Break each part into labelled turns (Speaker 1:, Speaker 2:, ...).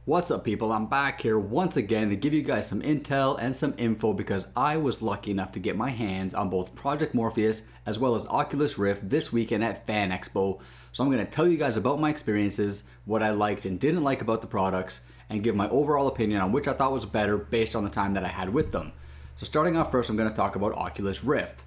Speaker 1: What's up, people? I'm back here once again to give you guys some intel and some info because I was lucky enough to get my hands on both Project Morpheus as well as Oculus Rift this weekend at Fan Expo. So I'm going to tell you guys about my experiences, what I liked and didn't like about the products, and give my overall opinion on which I thought was better based on the time that I had with them. So starting off first, I'm going to talk about Oculus Rift.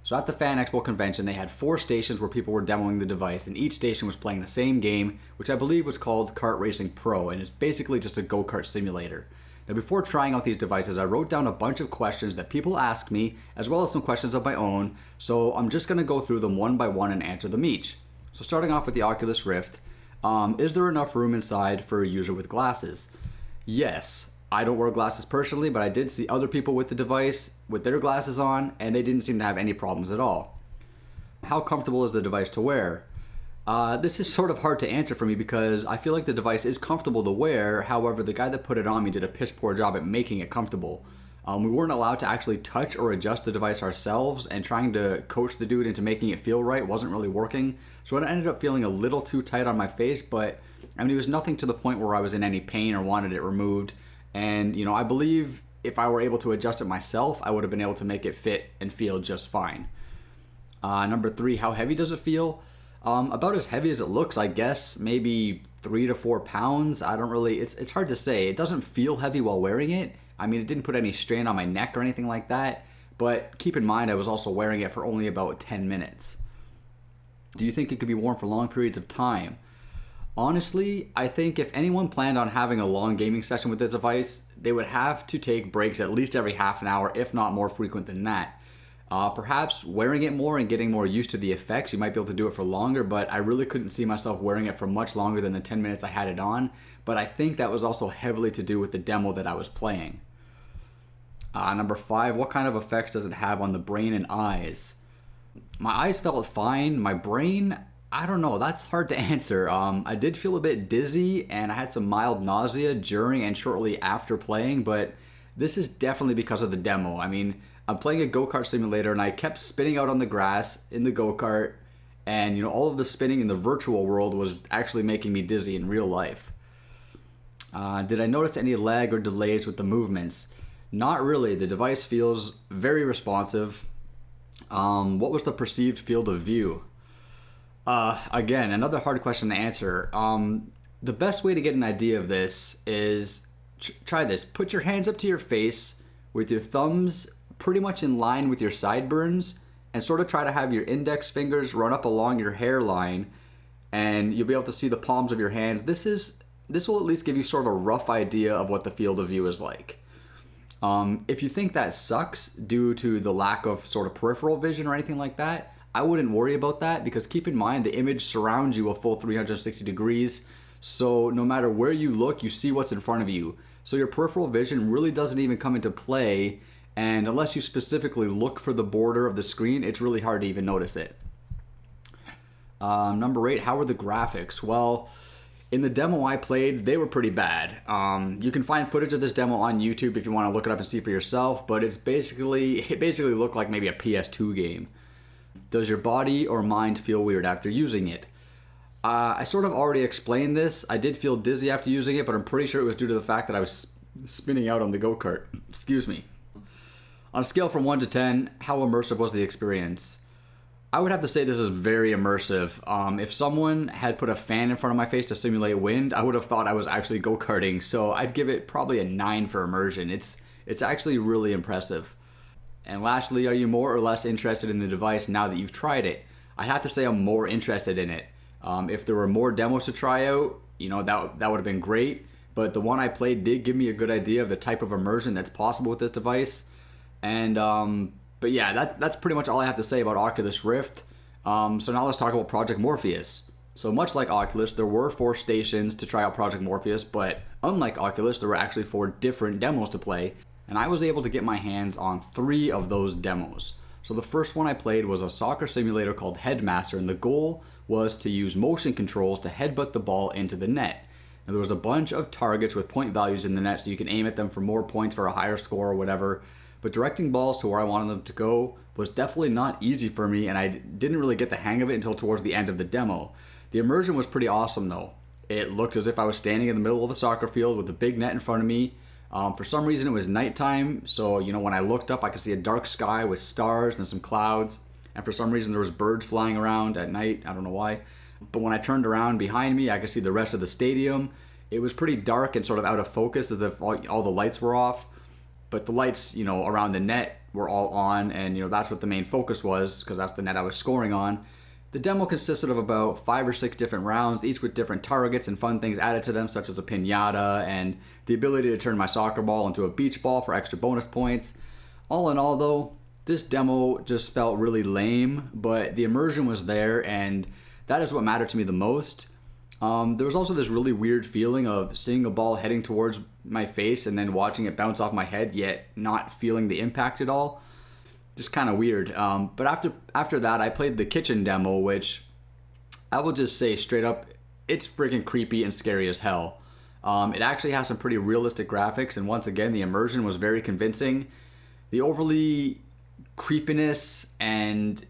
Speaker 1: So at the Fan Expo convention, they had 4 stations where people were demoing the device, and each station was playing the same game, which I believe was called Kart Racing Pro, and it's basically just a go-kart simulator. Now before trying out these devices, I wrote down a bunch of questions that people asked me, as well as some questions of my own, so I'm just going to go through them one by one and answer them each. So starting off with the Oculus Rift, is there enough room inside for a user with glasses? Yes. I don't wear glasses personally, but I did see other people with the device with their glasses on, and they didn't seem to have any problems at all. How comfortable is the device to wear? This is sort of hard to answer for me because I feel like the device is comfortable to wear. However, the guy that put it on me did a piss poor job at making it comfortable. We weren't allowed to actually touch or adjust the device ourselves, and trying to coach the dude into making it feel right wasn't really working. So it ended up feeling a little too tight on my face, but I mean, it was nothing to the point where I was in any pain or wanted it removed. And, you know, I believe if I were able to adjust it myself, I would have been able to make it fit and feel just fine. Number 3, how heavy does it feel? About as heavy as it looks, I guess. Maybe 3 to 4 pounds. I don't really, it's hard to say. It doesn't feel heavy while wearing it. I mean, it didn't put any strain on my neck or anything like that. But keep in mind, I was also wearing it for only about 10 minutes. Do you think it could be worn for long periods of time? Honestly, I think if anyone planned on having a long gaming session with this device, they would have to take breaks at least every half an hour, if not more frequent than that. Perhaps wearing it more and getting more used to the effects, you might be able to do it for longer, but I really couldn't see myself wearing it for much longer than the 10 minutes I had it on. But I think that was also heavily to do with the demo that I was playing. Number 5, what kind of effects does it have on the brain and eyes? My eyes felt fine. My brain, I don't know, that's hard to answer. I did feel a bit dizzy and I had some mild nausea during and shortly after playing, but this is definitely because of the demo. I mean, I'm playing a go-kart simulator and I kept spinning out on the grass in the go-kart, and you know, all of the spinning in the virtual world was actually making me dizzy in real life. Did I notice any lag or delays with the movements? Not really. The device feels very responsive. What was the perceived field of view? Again, another hard question to answer. The best way to get an idea of this is try this. Put your hands up to your face with your thumbs pretty much in line with your sideburns, and sort of try to have your index fingers run up along your hairline, and you'll be able to see the palms of your hands. This will at least give you sort of a rough idea of what the field of view is like. If you think that sucks due to the lack of sort of peripheral vision or anything like that, I wouldn't worry about that, because keep in mind the image surrounds you a full 360 degrees, so no matter where you look, you see what's in front of you. So your peripheral vision really doesn't even come into play, and unless you specifically look for the border of the screen, it's really hard to even notice it. Number 8, how were the graphics? Well, in the demo I played, they were pretty bad. You can find footage of this demo on YouTube if you want to look it up and see for yourself, but it basically looked like maybe a PS2 game. Does your body or mind feel weird after using it? I sort of already explained this. I did feel dizzy after using it, but I'm pretty sure it was due to the fact that I was spinning out on the go-kart. Excuse me. On a scale from 1 to 10, how immersive was the experience? I would have to say this is very immersive. If someone had put a fan in front of my face to simulate wind, I would have thought I was actually go-karting, so I'd give it probably a 9 for immersion. It's actually really impressive. And lastly, are you more or less interested in the device now that you've tried it? I'd have to say I'm more interested in it. If there were more demos to try out, you know, that would have been great. But the one I played did give me a good idea of the type of immersion that's possible with this device. And but yeah, that's pretty much all I have to say about Oculus Rift. So now let's talk about Project Morpheus. So much like Oculus, there were 4 stations to try out Project Morpheus, but unlike Oculus, there were actually 4 different demos to play. And I was able to get my hands on 3 of those demos. So the first one I played was a soccer simulator called Headmaster, and the goal was to use motion controls to headbutt the ball into the net. Now there was a bunch of targets with point values in the net, so you can aim at them for more points for a higher score or whatever. But directing balls to where I wanted them to go was definitely not easy for me, and I didn't really get the hang of it until towards the end of the demo. The immersion was pretty awesome though. It looked as if I was standing in the middle of a soccer field with a big net in front of me. For some reason, it was nighttime, so when I looked up, I could see a dark sky with stars and some clouds. And for some reason, there was birds flying around at night. I don't know why. But when I turned around behind me, I could see the rest of the stadium. It was pretty dark and sort of out of focus, as if all the lights were off. But the lights, around the net were all on, and that's what the main focus was, because that's the net I was scoring on. The demo consisted of about 5 or 6 different rounds, each with different targets and fun things added to them, such as a piñata and the ability to turn my soccer ball into a beach ball for extra bonus points. All in all, though, this demo just felt really lame, but the immersion was there, and that is what mattered to me the most. There was also this really weird feeling of seeing a ball heading towards my face and then watching it bounce off my head, yet not feeling the impact at all. Just kind of weird. But after that, I played the kitchen demo, which I will just say straight up, it's freaking creepy and scary as hell. It actually has some pretty realistic graphics, and once again, the immersion was very convincing. The overly creepiness and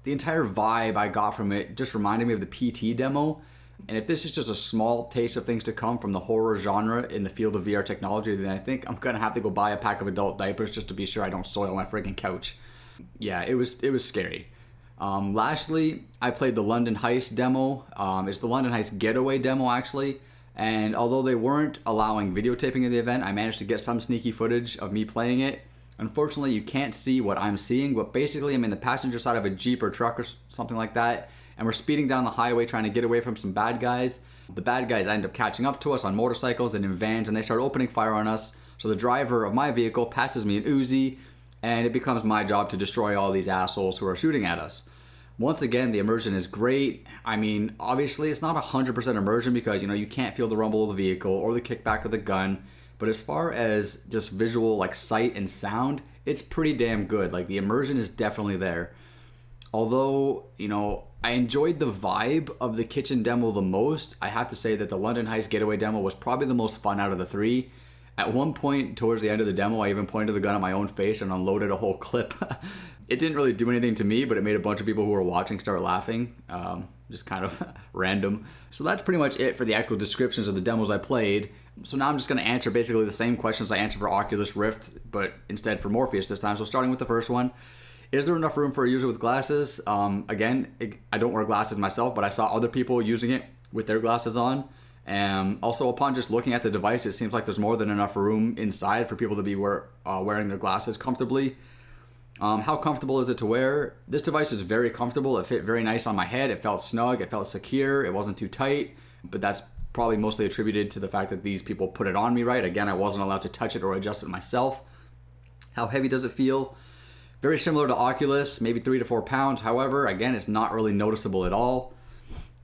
Speaker 1: the entire vibe I got from it just reminded me of the PT demo. And if this is just a small taste of things to come from the horror genre in the field of VR technology, then I think I'm gonna have to go buy a pack of adult diapers just to be sure I don't soil my freaking couch. Yeah, it was scary. Lastly, I played the London Heist demo. It's the London Heist Getaway demo, actually. And although they weren't allowing videotaping of the event, I managed to get some sneaky footage of me playing it. Unfortunately, you can't see what I'm seeing, but basically I'm in the passenger side of a Jeep or truck or something like that, and we're speeding down the highway trying to get away from some bad guys. The bad guys end up catching up to us on motorcycles and in vans, and they start opening fire on us. So the driver of my vehicle passes me an Uzi, and it becomes my job to destroy all these assholes who are shooting at us. Once again, the immersion is great. I mean, obviously it's not 100% immersion because, you can't feel the rumble of the vehicle or the kickback of the gun. But as far as just visual, like sight and sound, it's pretty damn good. Like, the immersion is definitely there. Although, I enjoyed the vibe of the kitchen demo the most, I have to say that the London Heist Getaway demo was probably the most fun out of the 3. At one point, towards the end of the demo, I even pointed the gun at my own face and unloaded a whole clip. It didn't really do anything to me, but it made a bunch of people who were watching start laughing. Just kind of random. So that's pretty much it for the actual descriptions of the demos I played. So now I'm just going to answer basically the same questions I answered for Oculus Rift, but instead for Morpheus this time. So starting with the first one. Is there enough room for a user with glasses? Again, I don't wear glasses myself, but I saw other people using it with their glasses on. Also, upon just looking at the device, it seems like there's more than enough room inside for people to be wearing their glasses comfortably. How comfortable is it to wear? This device is very comfortable. It fit very nice on my head. It felt snug. It felt secure. It wasn't too tight, but that's probably mostly attributed to the fact that these people put it on me right. Again, I wasn't allowed to touch it or adjust it myself. How heavy does it feel? Very similar to Oculus, maybe 3 to 4 pounds. However, again, it's not really noticeable at all.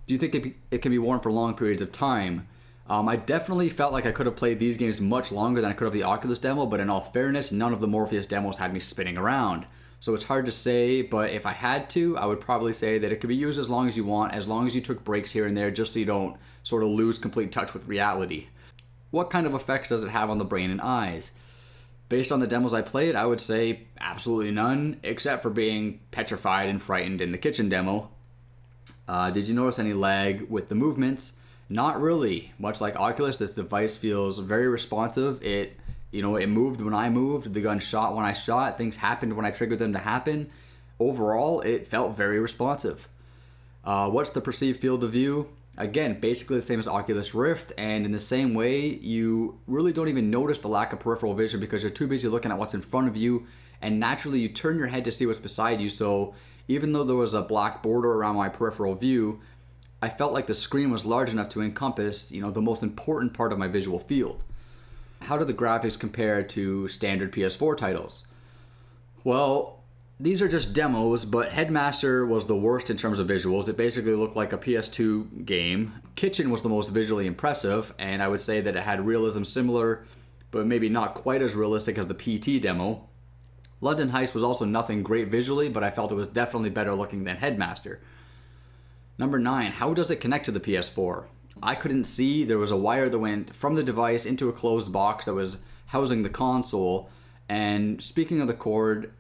Speaker 1: Do you think it can be worn for long periods of time? I definitely felt like I could have played these games much longer than I could have the Oculus demo, but in all fairness, none of the Morpheus demos had me spinning around. So it's hard to say, but if I had to, I would probably say that it could be used as long as you want, as long as you took breaks here and there, just so you don't sort of lose complete touch with reality. What kind of effects does it have on the brain and eyes? Based on the demos I played, I would say absolutely none, except for being petrified and frightened in the kitchen demo. Did you notice any lag with the movements? Not really. Much like Oculus, this device feels very responsive. It moved when I moved, the gun shot when I shot, things happened when I triggered them to happen. Overall, it felt very responsive. What's the perceived field of view? Again, basically the same as Oculus Rift, and in the same way, you really don't even notice the lack of peripheral vision because you're too busy looking at what's in front of you, and naturally you turn your head to see what's beside you, so even though there was a black border around my peripheral view, I felt like the screen was large enough to encompass, the most important part of my visual field. How do the graphics compare to standard PS4 titles? Well, these are just demos, but Headmaster was the worst in terms of visuals. It basically looked like a PS2 game. Kitchen was the most visually impressive, and I would say that it had realism similar, but maybe not quite as realistic as the PT demo. London Heist was also nothing great visually, but I felt it was definitely better looking than Headmaster. Number 9, how does it connect to the PS4? I couldn't see. There was a wire that went from the device into a closed box that was housing the console, and speaking of the cord,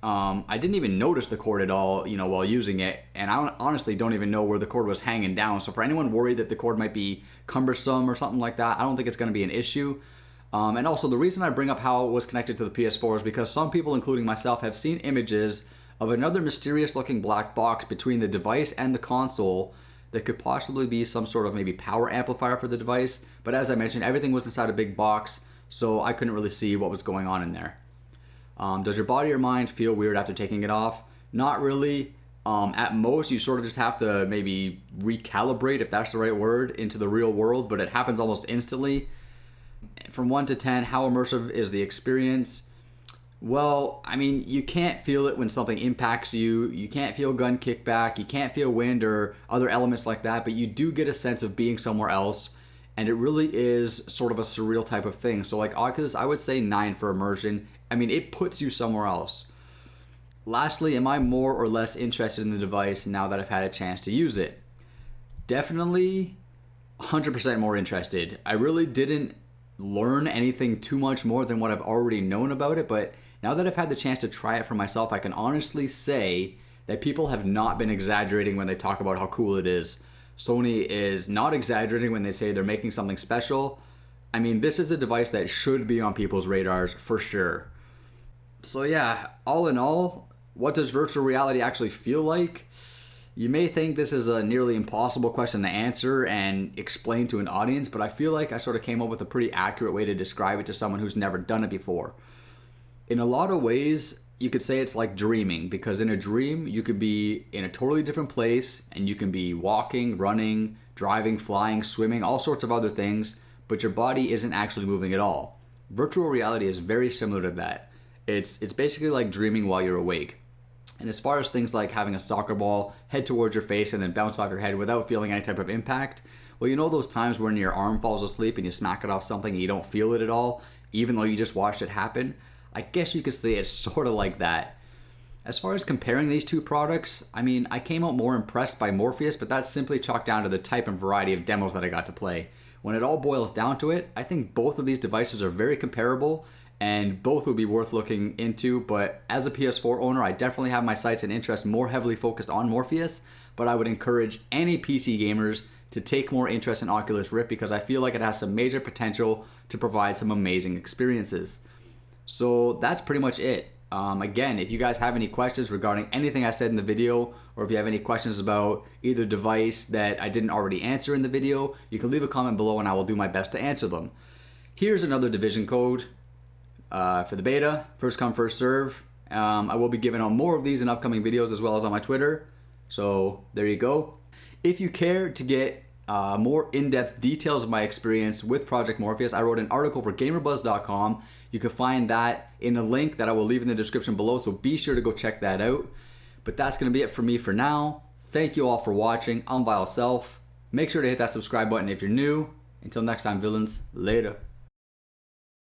Speaker 1: I didn't even notice the cord at all, while using it, and I honestly don't even know where the cord was hanging down. So for anyone worried that the cord might be cumbersome or something like that, I don't think it's going to be an issue. And also, the reason I bring up how it was connected to the PS4 is because some people, including myself, have seen images of another mysterious-looking black box between the device and the console that could possibly be some sort of maybe power amplifier for the device. But as I mentioned, everything was inside a big box, so I couldn't really see what was going on in there. Does your body or mind feel weird after taking it off? Not really. At most, you sort of just have to maybe recalibrate, if that's the right word, into the real world, but it happens almost instantly. From 1 to 10, how immersive is the experience? Well, I mean, you can't feel it when something impacts you. You can't feel gun kickback. You can't feel wind or other elements like that, but you do get a sense of being somewhere else, and it really is sort of a surreal type of thing. So like Oculus, I would say 9 for immersion. I mean, it puts you somewhere else. Lastly, am I more or less interested in the device now that I've had a chance to use it? Definitely 100% more interested. I really didn't learn anything too much more than what I've already known about it, but now that I've had the chance to try it for myself, I can honestly say that people have not been exaggerating when they talk about how cool it is. Sony is not exaggerating when they say they're making something special. I mean, this is a device that should be on people's radars for sure. So yeah, all in all, what does virtual reality actually feel like? You may think this is a nearly impossible question to answer and explain to an audience, but I feel like I sort of came up with a pretty accurate way to describe it to someone who's never done it before. In a lot of ways, you could say it's like dreaming, because in a dream, you could be in a totally different place and you can be walking, running, driving, flying, swimming, all sorts of other things, but your body isn't actually moving at all. Virtual reality is very similar to that. It's basically like dreaming while you're awake. And as far as things like having a soccer ball head towards your face and then bounce off your head without feeling any type of impact, well, you know those times when your arm falls asleep and you smack it off something and you don't feel it at all, even though you just watched it happen? I guess you could say it's sort of like that. As far as comparing these two products, I mean, I came out more impressed by Morpheus, but that's simply chalked down to the type and variety of demos that I got to play. When it all boils down to it, I think both of these devices are very comparable, and both would be worth looking into, but as a PS4 owner, I definitely have my sights and interests more heavily focused on Morpheus, but I would encourage any PC gamers to take more interest in Oculus Rift because I feel like it has some major potential to provide some amazing experiences. So that's pretty much it. Again, if you guys have any questions regarding anything I said in the video, or if you have any questions about either device that I didn't already answer in the video, you can leave a comment below and I will do my best to answer them. Here's another division code. For the beta, first come, first serve. I will be giving out more of these in upcoming videos as well as on my Twitter. So there you go. If you care to get more in-depth details of my experience with Project Morpheus, I wrote an article for GamerBuzz.com. You can find that in a link that I will leave in the description below, so be sure to go check that out. But that's going to be it for me for now. Thank you all for watching. I'm Vile Self. Make sure to hit that subscribe button if you're new. Until next time, villains. Later.